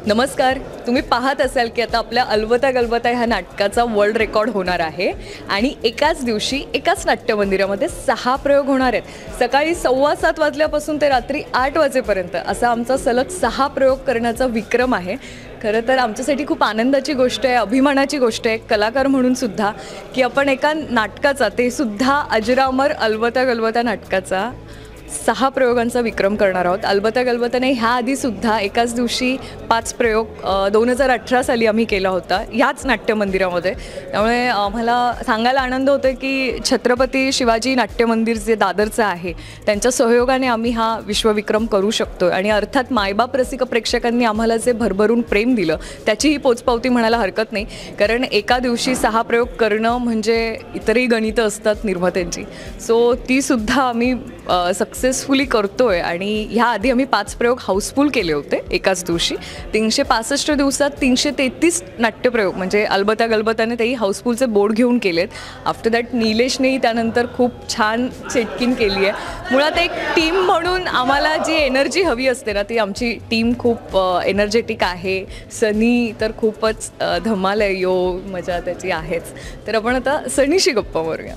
नमस्कार. तुम्ही पाहत असाल की आता आपल्या अलबत्या गलबत्या ह्या नाटकाचा वर्ल्ड रेकॉर्ड होणार आहे आणि एकाच दिवशी एकाच नाट्यमंदिरामध्ये 6 प्रयोग होणार आहेत. सकाळी 7:15 वाजल्यापासून ते रात्री 8 वाजेपर्यंत असा आमचा सलग 6 प्रयोग करण्याचा विक्रम आहे. खरं तर आमच्यासाठी खूप आनंदाची गोष्ट आहे, अभिमानाची गोष्ट आहे कलाकार म्हणून सुद्धा, की आपण एका नाटकाचा, ते सुद्धा अजरामर अलबत्या गलबत्या नाटकाचा 6 प्रयोगांचा विक्रम करणार आहोत. अलबत्या गलबत्याने ह्या आधीसुद्धा एकाच दिवशी 5 प्रयोग 2018 साली आम्ही केला होता याच नाट्यमंदिरामध्ये. त्यामुळे मला सांगायला आनंद होतो की छत्रपती शिवाजी नाट्यमंदिर जे दादरचं आहे त्यांच्या सहयोगाने आम्ही हा विश्वविक्रम करू शकतो. आणि अर्थात मायबाप रसिक प्रेक्षकांनी आम्हाला जे भरभरून प्रेम दिलं त्याची ही पोचपावती म्हणायला हरकत नाही. कारण एका दिवशी 6 प्रयोग करणं म्हणजे इतरही गणितं असतात निर्मात्यांची, सो तीसुद्धा आम्ही सक्सेसफुली करतोय. आणि ह्या आधी आम्ही 5 प्रयोग हाऊसफुल केले होते एकाच दिवशी. 365 दिवसात 333 नाट्यप्रयोग म्हणजे अलबत्या गलबत्याने तेही हाऊसफुलचे बोर्ड घेऊन केलेत. आफ्टर दॅट निलेशनेही त्यानंतर खूप छान चेटकिन केली आहे. मुळात एक टीम म्हणून आम्हाला जी एनर्जी हवी असते ना, ती आमची टीम खूप एनर्जेटिक आहे. सनी तर खूपच धमाल आहे, यो मजा त्याची आहेच. तर आपण आता सनीशी गप्पा मारूया.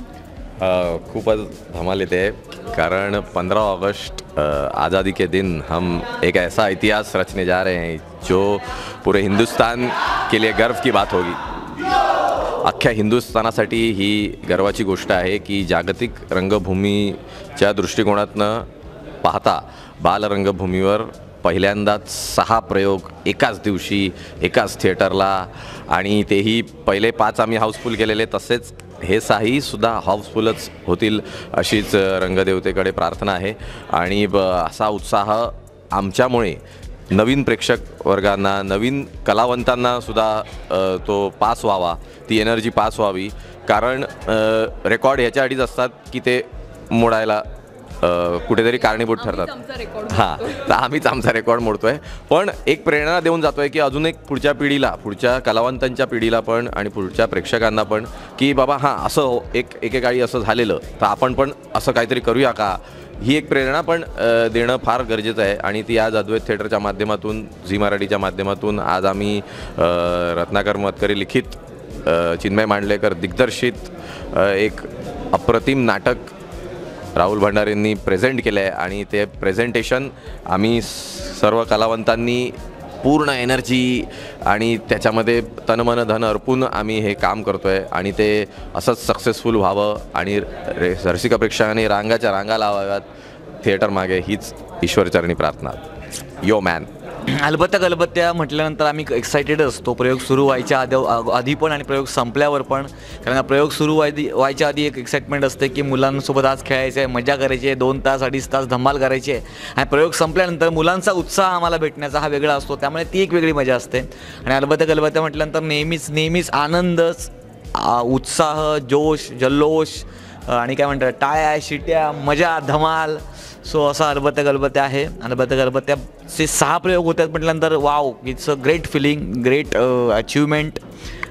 खूपच धमाल येते कारण 15 अगस्त आज़ादी के दिन हम एक ऐसा इतिहास रचने जा रहे हैं जो पूरे हिंदुस्तान के लिए गर्व की बात होगी. अख्ख्या हिंदुस्थानासाठी ही गर्वाची गोष्ट आहे की जागतिक रंगभूमीच्या दृष्टिकोनातनं पाहता बालरंगभूमीवर पहिल्यांदाच 6 प्रयोग एकाच दिवशी एकाच थिएटरला, आणि तेही पहिले 5 आम्ही हाऊसफुल केलेले, तसेच हे 6ही सुद्धा हाऊसफुलच होतील अशीच रंगदेवतेकडे प्रार्थना आहे. आणि असा उत्साह आमच्यामुळे नवीन प्रेक्षक वर्गांना, नवीन कलावंतांना सुद्धा तो पास व्हावा, ती एनर्जी पास व्हावी. कारण रेकॉर्ड ह्याच्या आधीच असतात की ते मोडायला कुठेतरी कारणीभूत ठरतात. हां, तर आम्हीच आमचा रेकॉर्ड मोडतोय, पण एक प्रेरणा देऊन जातोय की अजून एक पुढच्या पिढीला, पुढच्या कलावंतांच्या पिढीला पण आणि पुढच्या प्रेक्षकांना पण, की बाबा हां असं एकेकाळी असं झालेलं, तर आपण पण असं काहीतरी करूया का, ही एक प्रेरणा पण देणं फार गरजेचं आहे. आणि ती आज अद्वैत थिएटरच्या माध्यमातून, झी मराठीच्या माध्यमातून आज आम्ही रत्नाकर मतकरी लिखित, चिन्मय मांडलेकर दिग्दर्शित एक अप्रतिम नाटक राहुल भंडारेंनी प्रेझेंट केलं आहे. आणि ते प्रेझेंटेशन आम्ही सर्व कलावंतांनी पूर्ण एनर्जी आणि त्याच्यामध्ये तनमन धन अर्पून आम्ही हे काम करतो आहे. आणि ते असंच सक्सेसफुल व्हावं आणि रसिक प्रेक्षकांनी रांगाच्या रांगा लावाव्यात थिएटर मागे, हीच ईश्वरचरणी प्रार्थना. यो मॅन. अलबत्या गलबत्या म्हटल्यानंतर आम्ही एक्सायटेड असतो, प्रयोग सुरू व्हायच्या आधी पण आणि प्रयोग संपल्यावर पण. कारण प्रयोग सुरू व्हायच्या आधी एक एक्साइटमेंट असते की मुलांसोबत आज खेळायचं आहे, मजा करायची आहे, 2 तास 2.5 तास धमाल करायची आहे. आणि प्रयोग संपल्यानंतर मुलांचा उत्साह आम्हाला भेटण्याचा हा वेगळा असतो, त्यामुळे ती एक वेगळी मजा असते. आणि अलबत्या गलबत्या म्हटल्यानंतर नेहमीच आनंदच, उत्साह, जोश, जल्लोष आणि काय म्हणतात टाळ्या, शिट्या, मजा, धमाल. सो असा अलबत्या गलबत्या आहे. अलबत्या गलबत्याचे 6 प्रयोग होतात म्हटल्यानंतर wow, it's a great feeling, great achievement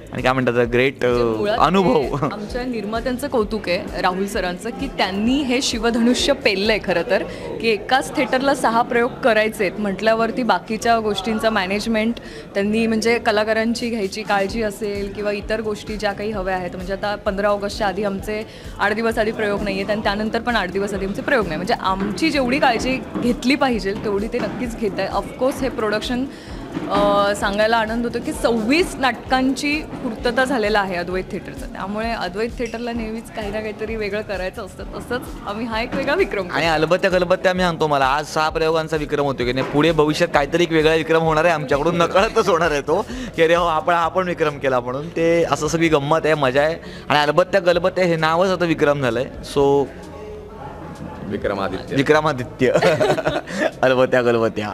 आणि काय म्हणतात ग्रेट अनुभव. आमच्या निर्मात्यांचं कौतुक आहे, राहुल सरांचं, की त्यांनी हे शिवधनुष्य पेललं आहे. खरं तर की एकाच थिएटरला 6 प्रयोग करायचे आहेत म्हटल्यावरती बाकीच्या गोष्टींचा मॅनेजमेंट त्यांनी, म्हणजे कलाकारांची घ्यायची काळजी असेल किंवा इतर गोष्टी ज्या काही हव्या आहेत. म्हणजे आता 15 ऑगस्टच्या आधी आमचे 8 दिवस आधी प्रयोग नाही आहेत आणि त्यानंतर पण 8 दिवस आधी आमचे प्रयोग नाही. म्हणजे आमची जेवढी काळजी घेतली पाहिजे तेवढी ते नक्कीच घेत आहे. ऑफकोर्स हे प्रोडक्शन सांगायला आनंद होतो की 26 नाटकांची पूर्तता झालेला आहे अद्वैत थिएटरचं. त्यामुळे अद्वैत थिएटरला नेहमीच काही ना काहीतरी वेगळं करायचं असतं. तसंच आम्ही हा एक वेगळा विक्रम. आणि अलबत्या गलबत्या मी सांगतो, मला आज 6 प्रयोगांचा विक्रम होतो की नाही, पुढे भविष्यात काहीतरी एक वेगळा विक्रम होणार आहे आमच्याकडून, नकळतच होणार आहे तो, की अरे हो आपण विक्रम केला म्हणून. ते असं सगळी गंमत आहे, मजा आहे. आणि अलबत्या गलबत्या हे नावच आता विक्रम झालं आहे. सो विक्रमादित्य अलबत्या गलबत्या.